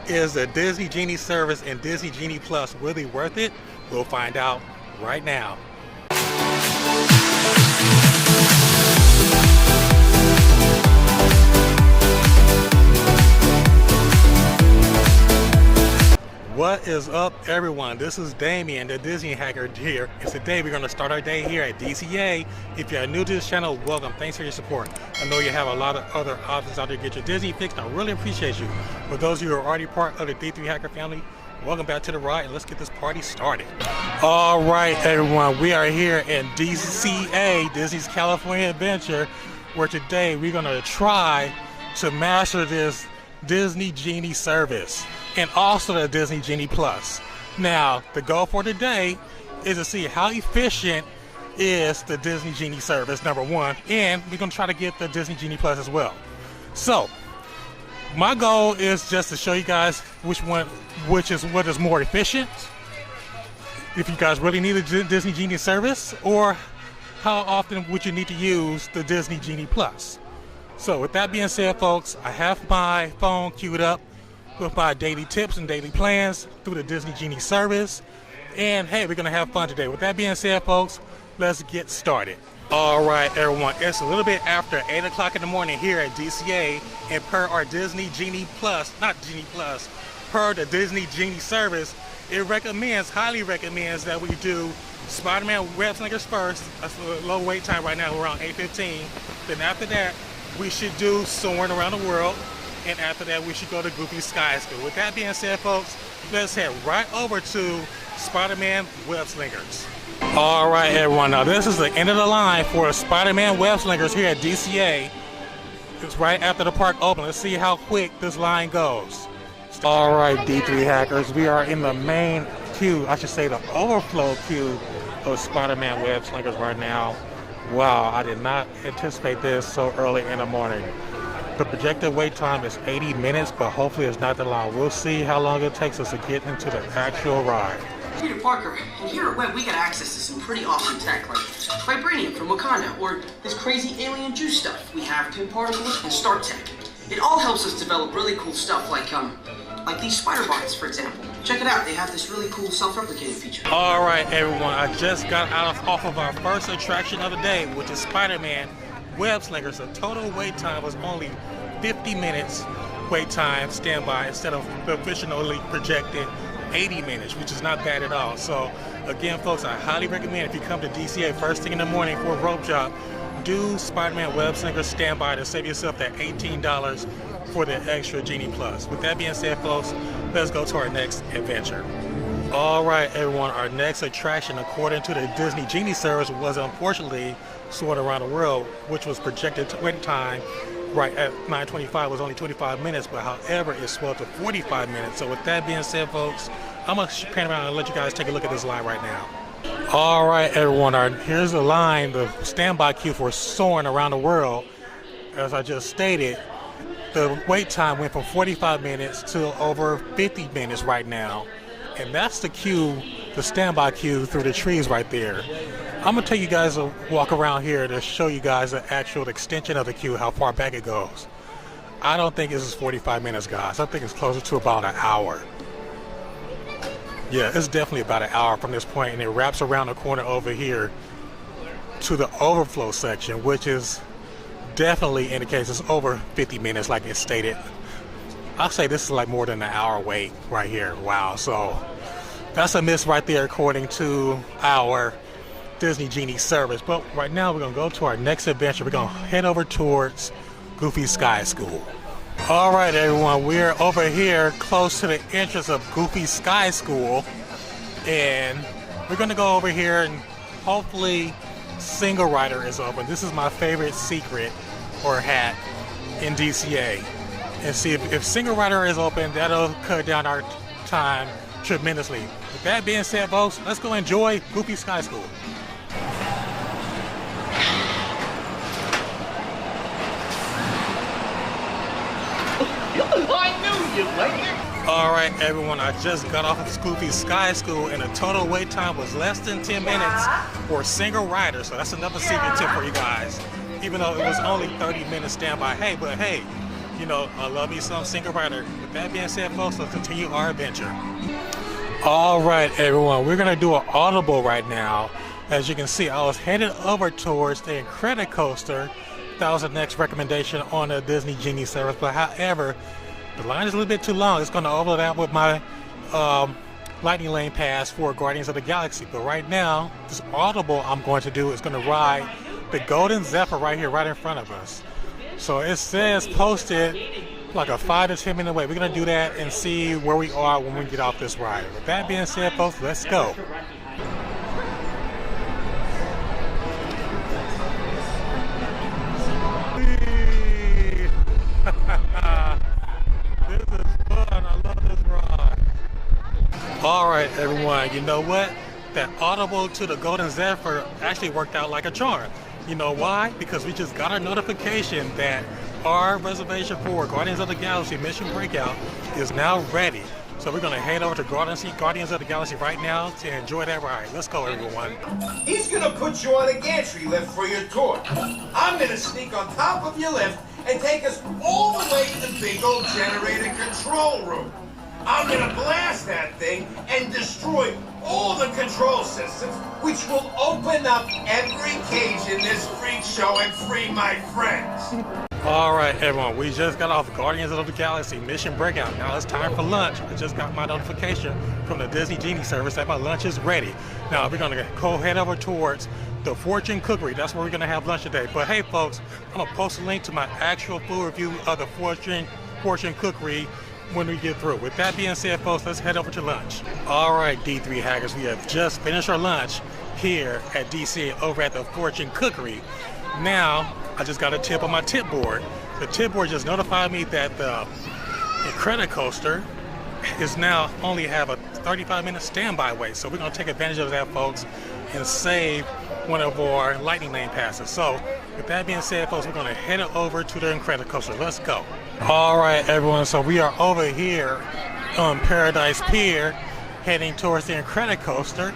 Is the Disney Genie service and Disney Genie Plus really worth it? We'll find out right now. What is up, everyone? This is Damien, the Disney Hacker here, and today we're going to start our day here at DCA. If you're new to this channel, welcome. Thanks for your support. I know you have a lot of other options out there to get your Disney fixed. I really appreciate you. For those of you who are already part of the D3 Hacker family, welcome back to the ride, and let's get this party started. All right, everyone, we are here in DCA, Disney's California Adventure, where today we're going to try to master this Disney Genie service and also the Disney Genie Plus. Now, the goal for today is to see how efficient is the Disney Genie service, number one, and we're gonna try to get the Disney Genie Plus as well. So, my goal is just to show you guys what is more efficient, if you guys really need a Disney Genie service, or how often would you need to use the Disney Genie Plus. So with that being said, folks, I have my phone queued up with my daily tips and daily plans through the Disney Genie service. And hey, we're gonna have fun today. With that being said, folks, let's get started. All right, everyone, it's a little bit after 8 o'clock in the morning here at DCA, and per our Disney Genie Plus, not Genie Plus, per the Disney Genie service, it highly recommends that we do Spider-Man Web Slingers first. That's a low wait time right now, we're around 8:15. Then after that, we should do Soaring Around the World, and after that we should go to Goofy Sky School. With that being said, folks, let's head right over to Spider-Man Web Slingers. All right, everyone, now this is the end of the line for Spider-Man Web Slingers here at DCA. It's right after the park opens. Let's see how quick this line goes. All right, D3 Hackers, we are in the main queue, I should say the overflow queue of Spider-Man Web Slingers right now. Wow, I did not anticipate this so early in the morning. The projected wait time is 80 minutes, but hopefully it's not that long. We'll see how long it takes us to get into the actual ride. Peter Parker, and here at Web we got access to some pretty awesome tech, like Vibranium from Wakanda, or this crazy alien juice stuff. We have Pin Particles and Start Tech. It all helps us develop really cool stuff like these spider bots, for example. Check it out, they have this really cool self-replicating feature. All right, everyone, I just got off of our first attraction of the day, which is Spider-Man Web Slingers. The total wait time was only 50 minutes wait time standby instead of the officially projected 80 minutes, which is not bad at all. So again, folks, I highly recommend if you come to DCA first thing in the morning for a rope drop, do Spider-Man Web Slingers standby to save yourself that $18 for the extra Genie Plus. With that being said, folks, let's go to our next adventure. All right, everyone, our next attraction, according to the Disney Genie service, was unfortunately Soaring Around the World, which was projected wait time right at 9:25 was only 25 minutes, but however, it swelled to 45 minutes. So with that being said, folks, I'm gonna pan around and let you guys take a look at this line right now. All right, everyone, here's the line, the standby queue for Soaring Around the World. As I just stated, the wait time went from 45 minutes to over 50 minutes right now. And that's the queue, the standby queue through the trees right there. I'm gonna take you guys a walk around here to show you guys the actual extension of the queue, how far back it goes. I don't think this is 45 minutes, guys. I think it's closer to about an hour. Yeah, it's definitely about an hour from this point, and it wraps around the corner over here to the overflow section, which is definitely indicates it's over 50 minutes like it's stated. I'll say this is like more than an hour wait right here. Wow, so that's a miss right there according to our Disney Genie service. But right now we're gonna go to our next adventure. We're gonna head over towards Goofy Sky School. All right, everyone, we're over here close to the entrance of Goofy Sky School, and we're gonna go over here and hopefully Single Rider is open. This is my favorite secret or hat in DCA. And see if Single Rider is open, that'll cut down our time tremendously. With that being said, folks, let's go enjoy Goofy Sky School. I knew you'd like it. All right, everyone, I just got off of Goofy Sky School, and the total wait time was less than 10 minutes for Single Rider. So that's another secret tip for you guys. Even though it was only 30 minutes standby. Hey, You know, I love me some single rider. With that being said, folks, let's continue our adventure. All right, everyone, we're gonna do an audible right now. As you can see, I was headed over towards the Incredicoaster. That was the next recommendation on the Disney Genie service, but however, the line is a little bit too long. It's gonna overlap with my Lightning Lane pass for Guardians of the Galaxy. But right now, this audible I'm going to do is gonna ride the Golden Zephyr right here, right in front of us. So it says posted like a 5 to 10 minute wait. We're gonna do that and see where we are when we get off this ride. With that being said, folks, let's go. This is fun. I love this ride. All right, everyone. You know what? That audible to the Golden Zephyr actually worked out like a charm. You know why? Because we just got a notification that our reservation for Guardians of the Galaxy Mission Breakout is now ready. So we're gonna head over to Guardians of the Galaxy right now to enjoy that ride. Let's go, everyone. He's gonna put you on a gantry lift for your tour. I'm gonna sneak on top of your lift and take us all the way to the big old generator control room. I'm gonna blast that thing and destroy all the control systems, which will open up every cage in this freak show and free my friends. All right, everyone, we just got off Guardians of the Galaxy Mission Breakout. Now it's time for lunch. I just got my notification from the Disney Genie service that my lunch is ready. Now we're gonna go head over towards the Fortune Cookery. That's where we're gonna have lunch today. But hey, folks, I'm gonna post a link to my actual food review of the Fortune Cookery when we get through. With that being said, folks, let's head over to lunch. All right, D3 hackers, we have just finished our lunch here at DC over at the Fortune Cookery. Now, I just got a tip on my tip board. The tip board just notified me that the Incredicoaster is now only have a 35-minute standby wait. So we're gonna take advantage of that, folks, and save one of our Lightning Lane passes. So with that being said, folks, we're gonna head over to the Incredicoaster. Let's go. All right, everyone, so we are over here on Paradise Pier heading towards the Incredicoaster.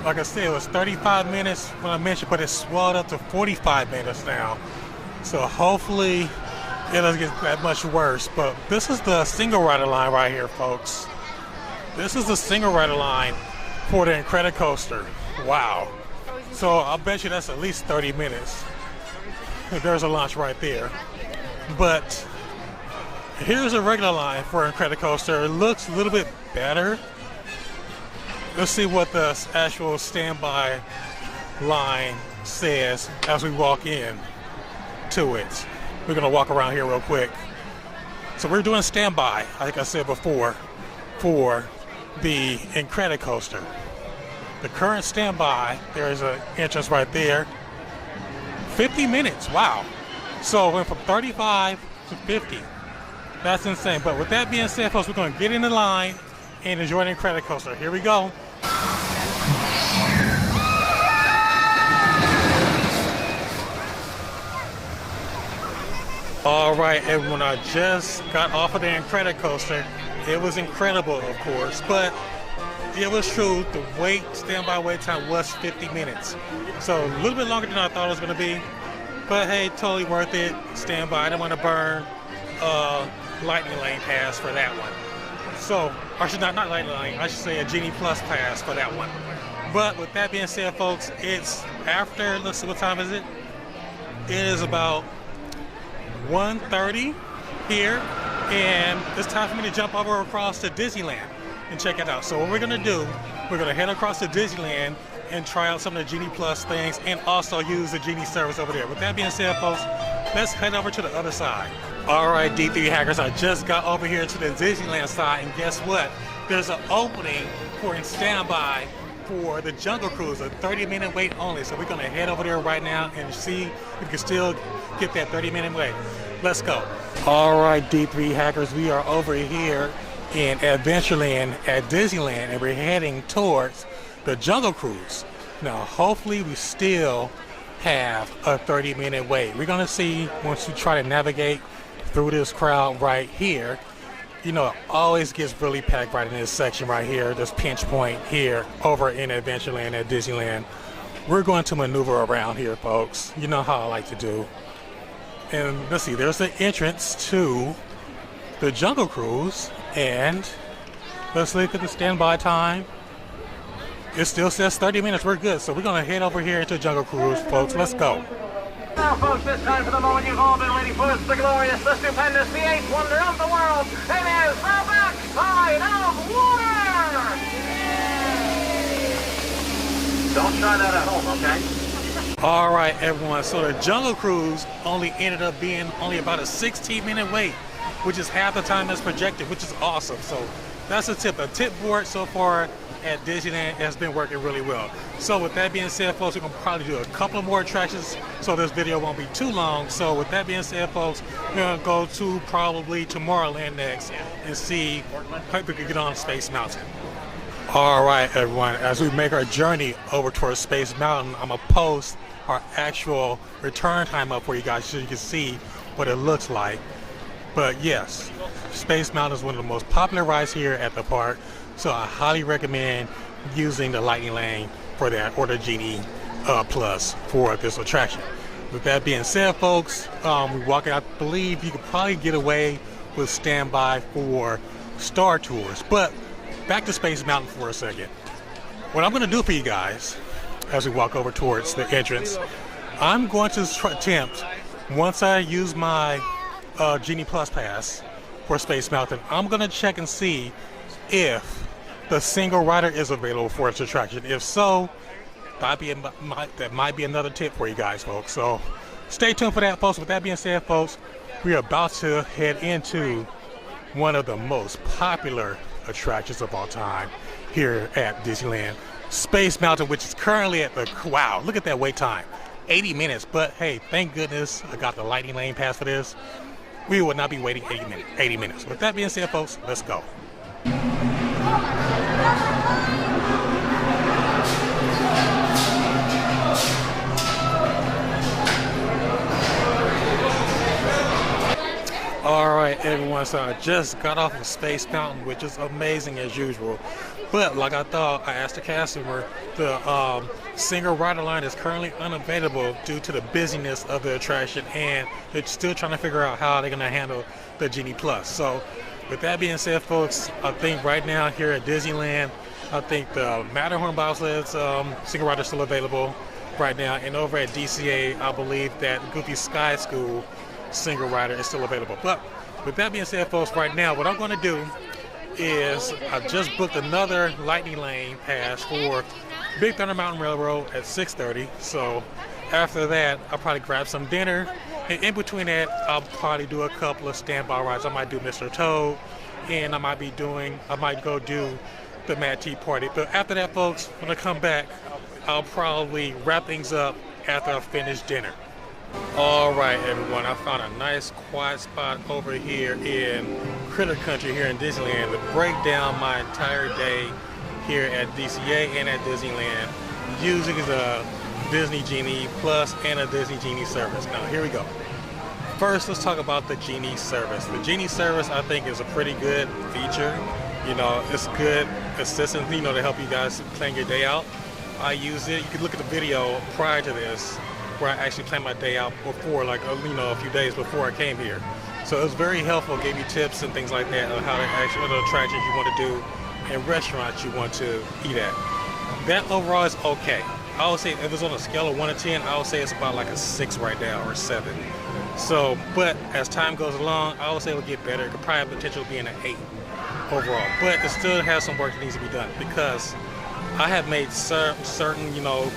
Like I said, it was 35 minutes when I mentioned, but it's swelled up to 45 minutes now. So hopefully it doesn't get that much worse. But this is the single rider line right here, folks. This is the single rider line for the Incredicoaster. Wow. So I'll bet you that's at least 30 minutes. There's a launch right there. But here's a regular line for Incredicoaster. It looks a little bit better. Let's see what the actual standby line says as we walk in to it. We're gonna walk around here real quick. So we're doing standby, like I said before, for the Incredicoaster. The current standby, there is an entrance right there. 50 minutes, wow. So it went from 35 to 50. That's insane. But with that being said, folks, we're gonna get in the line and enjoy the Incredicoaster. Here we go. All right, everyone, I just got off of the Incredicoaster. It was incredible, of course, but it was true. The standby wait time was 50 minutes. So a little bit longer than I thought it was gonna be, but hey, totally worth it. Standby, I didn't want to burn Lightning Lane pass for that one. So, or should not Lightning Lane, I should say a Genie Plus pass for that one. But with that being said, folks, it's after, let's see, what time is it? It is about 1:30 here, and it's time for me to jump over across to Disneyland and check it out. So what we're gonna do, we're gonna head across to Disneyland and try out some of the Genie Plus things and also use the Genie service over there. With that being said, folks, let's head over to the other side. All right, D3 hackers, I just got over here to the Disneyland side, and guess what? There's an opening for in standby for the Jungle Cruise, a 30-minute wait only. So we're gonna head over there right now and see if we can still get that 30-minute wait. Let's go. All right, D3 hackers, we are over here in Adventureland at Disneyland, and we're heading towards the Jungle Cruise. Now, hopefully we still have a 30-minute wait. We're gonna see once we try to navigate through this crowd right here. You know, it always gets really packed right in this section right here, this pinch point here over in Adventureland at Disneyland. We're going to maneuver around here, folks. You know how I like to do. And let's see, there's the entrance to the Jungle Cruise, and let's look at the standby time. It still says 30 minutes. We're good. So we're going to head over here into Jungle Cruise, folks. Let's go. Now, folks, it's time for the moment you've all been waiting for. It's the glorious, the stupendous, the eighth wonder of the world. It is the backside of water! Don't try that at home, okay? All right, everyone. So the Jungle Cruise only ended up being only about a 16-minute wait, which is half the time as projected, which is awesome. So that's a tip. A tip board so far at Disneyland has been working really well. So with that being said, folks, we're gonna probably do a couple more attractions so this video won't be too long. So with that being said, folks, we're gonna go to probably Tomorrowland next and see if we can get on Space Mountain. All right, everyone, as we make our journey over towards Space Mountain, I'm gonna post our actual return time up for you guys so you can see what it looks like. But yes, Space Mountain is one of the most popular rides here at the park. So I highly recommend using the Lightning Lane for that, or the Genie Plus for this attraction. With that being said, folks, we walking. I believe you could probably get away with standby for Star Tours. But back to Space Mountain for a second. What I'm going to do for you guys as we walk over towards the entrance, I'm going to attempt, once I use my Genie Plus pass for Space Mountain, I'm going to check and see if the single rider is available for its attraction. If so, that might be another tip for you guys, folks. So stay tuned for that, folks. With that being said, folks, we are about to head into one of the most popular attractions of all time here at Disneyland, Space Mountain, which is currently at the, wow, look at that wait time, 80 minutes. But hey, thank goodness I got the Lightning Lane pass for this. We would not be waiting 80 minutes. With that being said, folks, let's go. All right, everyone, so I just got off of Space Mountain, which is amazing as usual. But like I thought, I asked the customer, the single rider line is currently unavailable due to the busyness of the attraction, and they're still trying to figure out how they're going to handle the Genie Plus. So with that being said, folks, I think right now here at Disneyland, I think the Matterhorn bobsleds single rider is still available right now, and over at DCA, I believe that Goofy Sky School single rider is still available. But with that being said, folks, right now what I'm going to do is I just booked another Lightning Lane pass for Big Thunder Mountain Railroad at 6:30. So after that, I'll probably grab some dinner, and in between that, I'll probably do a couple of standby rides. I might do Mr. Toad, and I might go do the Mad Tea Party. But after that, folks, when I come back, I'll probably wrap things up after I finish dinner. All right, everyone, I found a nice quiet spot over here in Critter Country here in Disneyland to break down my entire day here at DCA and at Disneyland using the Disney Genie Plus and a Disney Genie service. Now, here we go. First, let's talk about the Genie service. The Genie service, I think, is a pretty good feature. You know, it's good assistance, you know, to help you guys plan your day out. I use it. You can look at the video prior to this, where I actually planned my day out before, like, you know, a few days before I came here. So it was very helpful, gave you tips and things like that on how to actually, what attractions you want to do and restaurants you want to eat at. That overall is okay. I would say if it's on a scale of 1 to 10, I would say it's about like a 6 right now, or 7. So, but as time goes along, I would say it'll get better. It could probably have potential being an 8 overall. But it still has some work that needs to be done, because I have made certain, you know,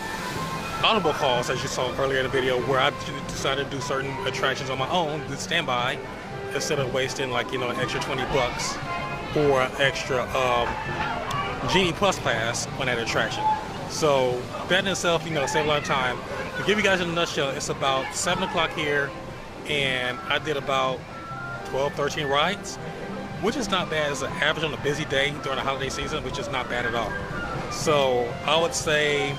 audible calls, as you saw earlier in the video, where I decided to do certain attractions on my own, to standby, instead of wasting, like, you know, an extra $20 or extra Genie Plus pass on that attraction. So that in itself, you know, save a lot of time. To give you guys in a nutshell, it's about 7 o'clock here, and I did about 12, 13 rides, which is not bad. It's an average on a busy day during the holiday season, which is not bad at all. So I would say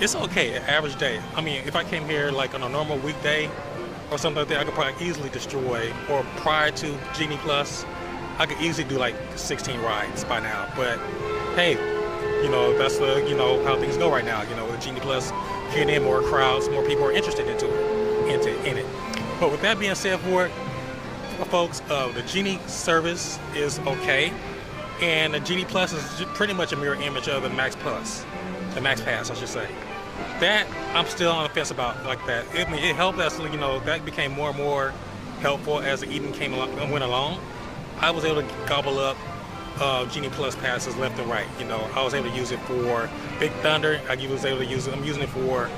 it's okay, an average day. I mean, if I came here like on a normal weekday or something like that, I could probably easily destroy, or prior to Genie Plus, I could easily do like 16 rides by now. But hey, you know, that's the, you know, how things go right now. You know, with Genie Plus, getting in more crowds, more people are interested in it. But with that being said, folks, the Genie service is okay, and the Genie Plus is pretty much a mirror image of the Max Plus, the Max Pass, I should say. That I'm still on the fence about, like that. I mean, it helped us, you know, that became more and more helpful as the evening went along. I was able to gobble up Genie Plus passes left and right. You know, I was able to use it for Big Thunder. I was able to use it. I'm using it for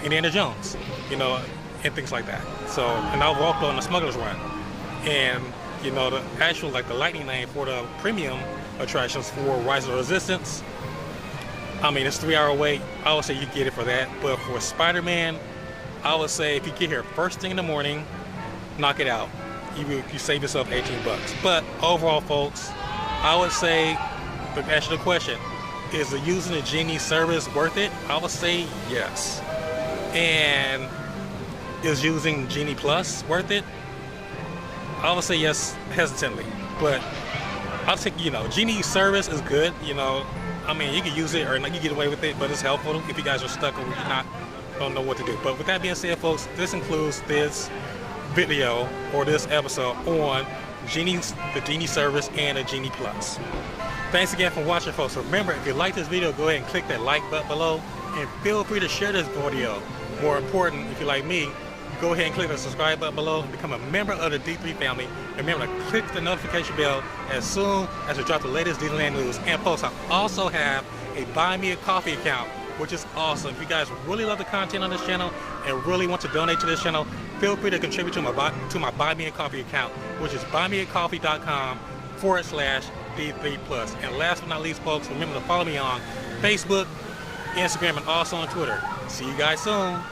Indiana Jones, you know, and things like that. So, and I walked on the Smuggler's Run, and you know, the actual the lightning lane for the premium attractions for Rise of the Resistance. I mean, it's 3-hour wait. I would say you get it for that. But for Spider-Man, I would say if you get here first thing in the morning, knock it out. You save yourself 18 bucks. But overall, folks, I would say, to answer the question, is using the Genie service worth it? I would say yes. And is using Genie Plus worth it? I would say yes, hesitantly. But I'll take, you know, Genie service is good, you know. I mean, you can use it or you can get away with it, but it's helpful if you guys are stuck or you're don't know what to do. But with that being said, folks, this includes this video or this episode on the Genie service and the Genie Plus. Thanks again for watching, folks. Remember, if you like this video, go ahead and click that like button below, and feel free to share this video. More important, if you like me, go ahead and click the subscribe button below and become a member of the D3 family. Remember to click the notification bell as soon as we drop the latest Disneyland news. And folks, I also have a Buy Me a Coffee account, which is awesome. If you guys really love the content on this channel and really want to donate to this channel, feel free to contribute to my Buy Me a Coffee account, which is buymeacoffee.com/D3Plus. And last but not least, folks, remember to follow me on Facebook, Instagram, and also on Twitter. See you guys soon.